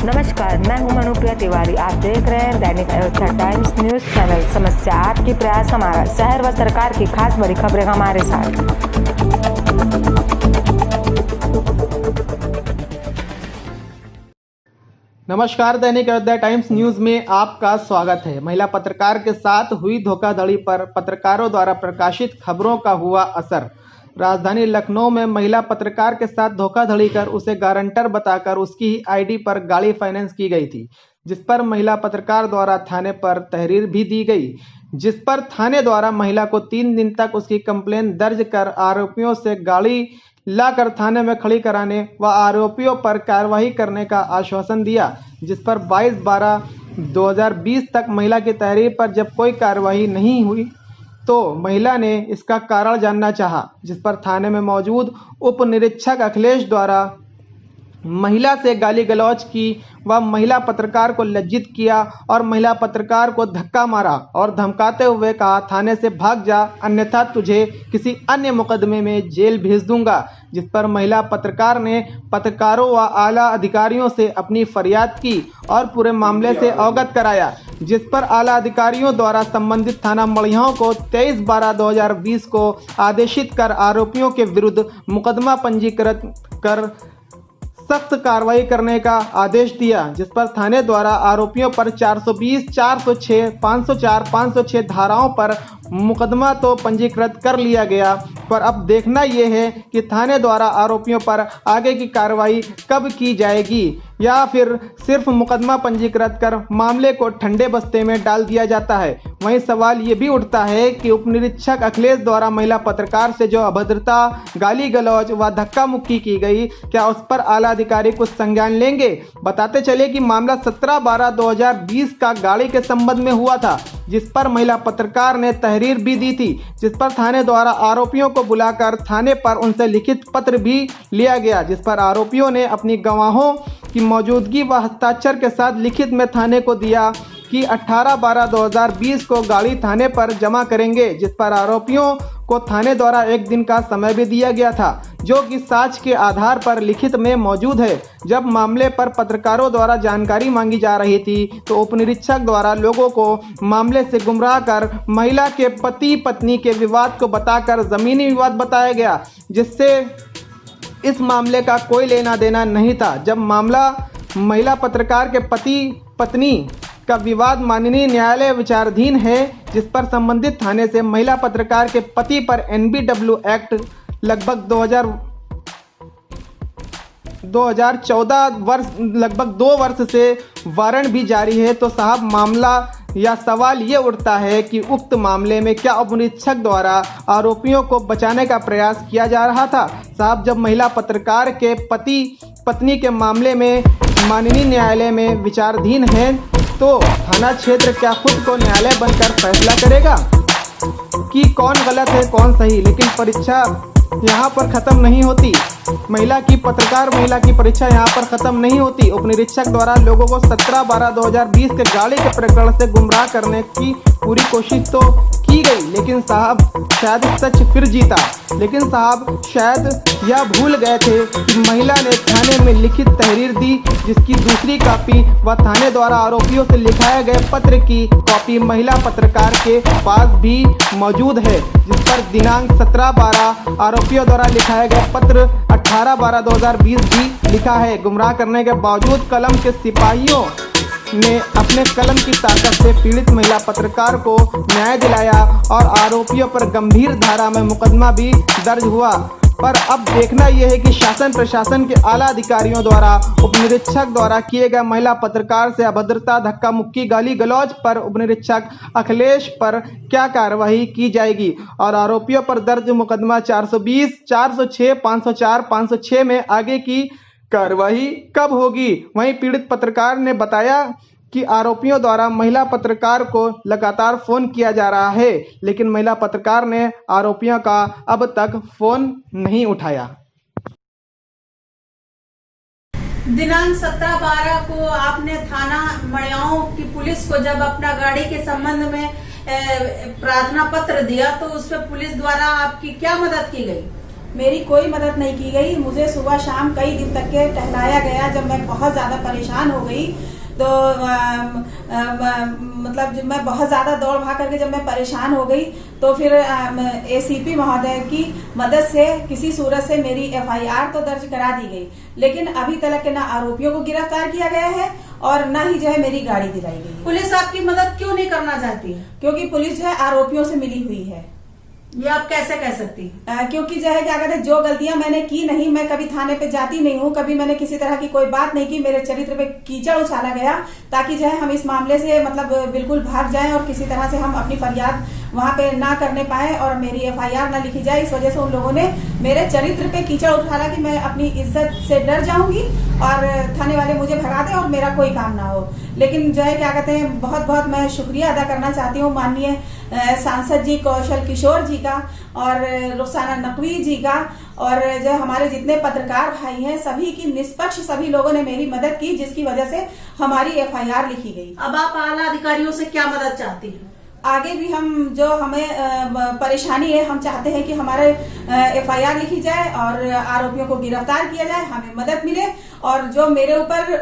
नमस्कार, मैं हूं मनुप्रिया तिवारी। आप देख रहे हैं दैनिक अयोध्या टाइम्स न्यूज चैनल। समस्या आपकी, प्रयास हमारा। शहर व सरकार की खास बड़ी खबरें हमारे साथ। नमस्कार, दैनिक अयोध्या टाइम्स न्यूज में आपका स्वागत है। महिला पत्रकार के साथ हुई धोखाधड़ी पर पत्रकारों द्वारा प्रकाशित खबरों का हुआ असर। राजधानी लखनऊ में महिला पत्रकार के साथ धोखाधड़ी कर उसे गारंटर बताकर उसकी ही आईडी पर गाड़ी फाइनेंस की गई थी, जिस पर महिला पत्रकार द्वारा थाने पर तहरीर भी दी गई, जिस पर थाने द्वारा महिला को 3 दिन तक उसकी कंप्लेन दर्ज कर आरोपियों से गाड़ी लाकर थाने में खड़ी कराने व आरोपियों पर कार्रवाई करने का आश्वासन दिया, जिस पर 22/12/2020 तक महिला की तहरीर पर जब कोई कार्रवाई नहीं हुई तो महिला ने इसका कारण जानना चाहा, जिस पर थाने में मौजूद उप निरीक्षक अखिलेश द्वारा महिला से गाली गलौज की व महिला पत्रकार को लज्जित किया और महिला पत्रकार को धक्का मारा और धमकाते हुए कहा, थाने से भाग जा, अन्यथा तुझे किसी अन्य मुकदमे में जेल भेज दूंगा। जिस पर महिला पत्रकार ने पत्रकारों व आला अधिकारियों से अपनी फरियाद की और पूरे मामले से अवगत कराया, जिस पर आला अधिकारियों द्वारा संबंधित थाना मड़ियाओं को 23/12/2020 को आदेशित कर आरोपियों के विरुद्ध मुकदमा पंजीकृत कर सख्त कार्रवाई करने का आदेश दिया, जिस पर थाने द्वारा आरोपियों पर 420, 406, 504, 506 धाराओं पर मुकदमा तो पंजीकृत कर लिया गया। पर अब देखना यह है कि थाने द्वारा आरोपियों पर आगे की कार्रवाई कब की जाएगी या फिर सिर्फ मुकदमा पंजीकृत कर मामले को ठंडे बस्ते में डाल दिया जाता है। वहीं सवाल ये भी उठता है कि उप निरीक्षक अखिलेश द्वारा महिला पत्रकार से जो अभद्रता, गाली गलौज व धक्का मुक्की की गई, क्या उस पर आला अधिकारी कुछ संज्ञान लेंगे? बताते चले कि मामला 17/12/2020 का गाड़ी के संबंध में हुआ था, जिस पर महिला पत्रकार ने तहरीर भी दी थी, जिस पर थाने द्वारा आरोपियों को बुलाकर थाने पर उनसे लिखित पत्र भी लिया गया, जिस पर आरोपियों ने अपनी गवाहों की मौजूदगी व हस्ताक्षर के साथ लिखित में थाने को दिया कि 18/12/2020 को गाड़ी थाने पर जमा करेंगे, जिस पर आरोपियों को थाने द्वारा 1 दिन का समय भी दिया गया था, जो कि साक्ष्य के आधार पर लिखित में मौजूद है। जब मामले पर पत्रकारों द्वारा जानकारी मांगी जा रही थी तो उप निरीक्षक द्वारा लोगों को मामले से गुमराह कर महिला के पति पत्नी के विवाद को बताकर जमीनी विवाद बताया गया, जिससे इस मामले का कोई लेना देना नहीं था। जब मामला महिला पत्रकार के पति पत्नी का विवाद माननीय न्यायालय विचाराधीन है, जिस पर संबंधित थाने से महिला पत्रकार के पति पर NBW एक्ट लगभग 2014 वर्ष लगभग 2 वर्ष से वारंट भी जारी है, तो साहब मामला या सवाल ये उठता है कि उक्त मामले में क्या उप निरीक्षक द्वारा आरोपियों को बचाने का प्रयास किया जा रहा था? साहब, जब महिला पत्रकार के पति पत्नी के मामले में माननीय न्यायालय में विचाराधीन है तो थाना क्षेत्र क्या खुद को न्यायालय बनकर फैसला करेगा कि कौन गलत है कौन सही? लेकिन परीक्षा यहाँ पर ख़त्म नहीं होती। महिला की परीक्षा यहाँ पर ख़त्म नहीं होती। उप निरीक्षक द्वारा लोगों को 17/12/2020 के गाड़ी के प्रकरण से गुमराह करने की पूरी कोशिश तो की गई, लेकिन साहब शायद सच फिर जीता। लेकिन साहब शायद यह भूल गए थे कि महिला ने थाने में लिखित तहरीर दी, जिसकी दूसरी कॉपी व थाने द्वारा आरोपियों से लिखाए गए पत्र की कॉपी महिला पत्रकार के पास भी मौजूद है, जिस पर दिनांक 17/12 आरोपियों द्वारा लिखाए गए पत्र 18/12/2020 भी लिखा है। गुमराह करने के बावजूद कलम के सिपाहियों ने अपने कलम की ताकत से पीड़ित महिला पत्रकार को न्याय दिलाया और आरोपियों पर गंभीर धारा में मुकदमा भी दर्ज हुआ। पर अब देखना यह है कि शासन प्रशासन के आला अधिकारियों द्वारा उप निरीक्षक द्वारा किए गए महिला पत्रकार से अभद्रता, धक्का मुक्की, गाली गलौज पर उप निरीक्षक अखिलेश पर क्या कार्रवाई की जाएगी और आरोपियों पर दर्ज मुकदमा 420, 406, 504, 506 में आगे की कार्रवाई कब होगी? वहीं पीड़ित पत्रकार ने बताया कि आरोपियों द्वारा महिला पत्रकार को लगातार फोन किया जा रहा है, लेकिन महिला पत्रकार ने आरोपियों का अब तक फोन नहीं उठाया। दिनांक 17/12 को आपने थाना मड़ियाओं की पुलिस को जब अपना गाड़ी के संबंध में प्रार्थना पत्र दिया तो उस पर पुलिस द्वारा आपकी क्या मदद की गई? मेरी कोई मदद नहीं की गई। मुझे सुबह शाम कई दिन तक के टहलाया गया। जब मैं बहुत ज्यादा परेशान हो गई तो मतलब जब मैं बहुत ज्यादा दौड़ भाग करके जब मैं परेशान हो गई तो फिर एसीपी महोदय की मदद से किसी सूरत से मेरी एफआईआर तो दर्ज करा दी गई, लेकिन अभी तक के ना आरोपियों को गिरफ्तार किया गया है और न ही जो है मेरी गाड़ी दिलाई गई। पुलिस आपकी मदद क्यों नहीं करना चाहती है? क्योंकि पुलिस जो है आरोपियों से मिली हुई है। ये आप कैसे कह सकती हैं? क्योंकि जो है क्या कहते हैं, जो गलतियां मैंने की नहीं, मैं कभी थाने पे जाती नहीं हूँ, कभी मैंने किसी तरह की कोई बात नहीं की, मेरे चरित्र पे कीचड़ उछाला गया ताकि जो है हम इस मामले से मतलब बिल्कुल भाग जाएं और किसी तरह से हम अपनी फरियाद वहां पे ना करने पाए और मेरी एफआईआर ना लिखी जाए। इस वजह से उन लोगों ने मेरे चरित्र पे कीचड़ उछाला कि मैं अपनी इज्जत से डर जाऊंगी और थाने वाले मुझे भगा दें और मेरा कोई काम ना हो। लेकिन जो है क्या कहते हैं, बहुत बहुत मैं शुक्रिया अदा करना चाहती हूँ माननीय सांसद जी कौशल किशोर जी का और रुखसाना नकवी जी का और जो हमारे जितने पत्रकार भाई हैं सभी की निष्पक्ष सभी लोगों ने मेरी मदद की, जिसकी वजह से हमारी एफआईआर लिखी गई। अब आप आला अधिकारियों से क्या मदद चाहती हैं? आगे भी हम जो हमें परेशानी है, हम चाहते हैं कि हमारे एफआईआर लिखी जाए और आरोपियों को गिरफ्तार किया जाए, हमें मदद मिले और जो मेरे ऊपर